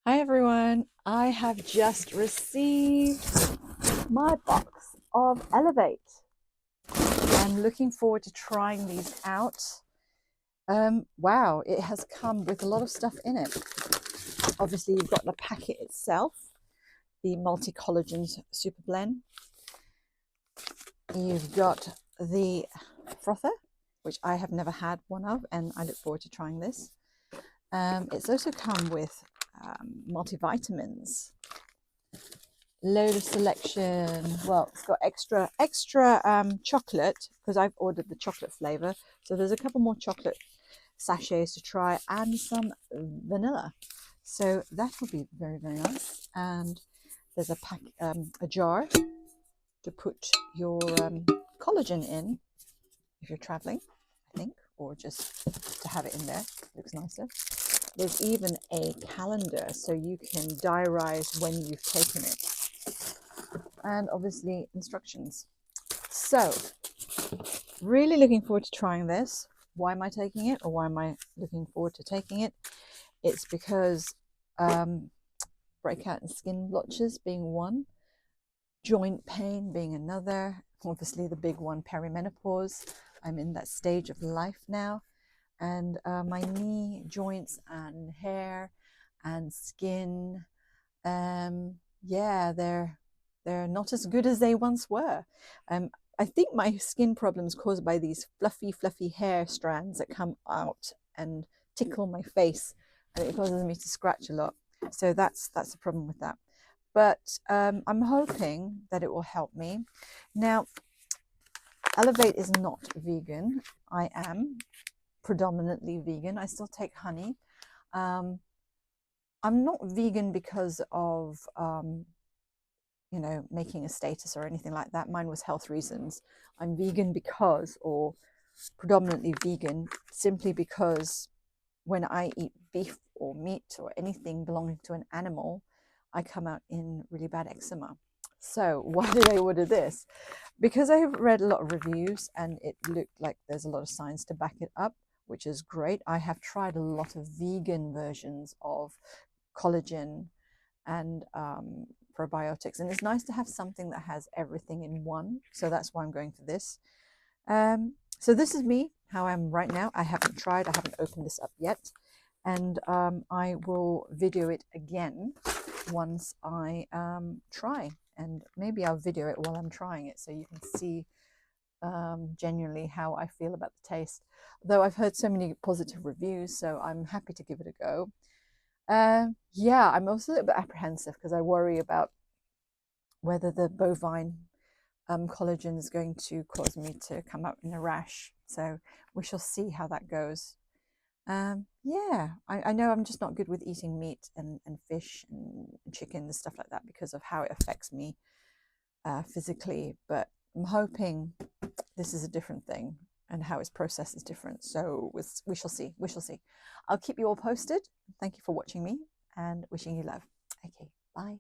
Hi everyone, I have just received my box of Elavate. I'm looking forward to trying these out. Wow, it has come with a lot of stuff in it. Obviously, you've got the packet itself, the multi-collagen super blend. You've got the frother, which I have never had one of, and I look forward to trying this. It's also come with multivitamins, load of selection. Well, it's got extra chocolate because I've ordered the chocolate flavor, so there's a couple more chocolate sachets to try and some vanilla, so that will be very, very nice. And there's a jar to put your collagen in if you're traveling, I think, or just to have it in there. It looks nicer. There's even a calendar so you can diarize when you've taken it, and obviously instructions. So really looking forward to trying this. Why am I taking it, or why am I looking forward to taking it? It's because breakout and skin blotches being one, joint pain being another, obviously the big one, perimenopause. I'm in that stage of life now, and my knee joints and hair and skin, yeah, they're not as good as they once were. I think my skin problems caused by these fluffy hair strands that come out and tickle my face, and it causes me to scratch a lot. So that's the problem with that. But I'm hoping that it will help me. Now, Elavate is not vegan. I am predominantly vegan. I still take honey. Um, I'm not vegan because of making a status or anything like that. Mine was health reasons. I'm vegan because, or predominantly vegan, simply because when I eat beef or meat or anything belonging to an animal, I come out in really bad eczema. So why did I order this? Because I have read a lot of reviews and it looked like there's a lot of science to back it up, which is great. I have tried a lot of vegan versions of collagen and probiotics, and it's nice to have something that has everything in one. So that's why I'm going for this. So this is me, how I'm right now. I haven't opened this up yet, and I will video it again once I try, and maybe I'll video it while I'm trying it so you can see genuinely how I feel about the taste. Though I've heard so many positive reviews, so I'm happy to give it a go. Yeah, I'm also a little bit apprehensive because I worry about whether the bovine collagen is going to cause me to come up in a rash. So we shall see how that goes. Yeah, I know I'm just not good with eating meat and fish and chicken and stuff like that because of how it affects me physically. But I'm hoping this is a different thing and how it's processed is different. So we shall see. We shall see. I'll keep you all posted. Thank you for watching me and wishing you love. Okay, bye.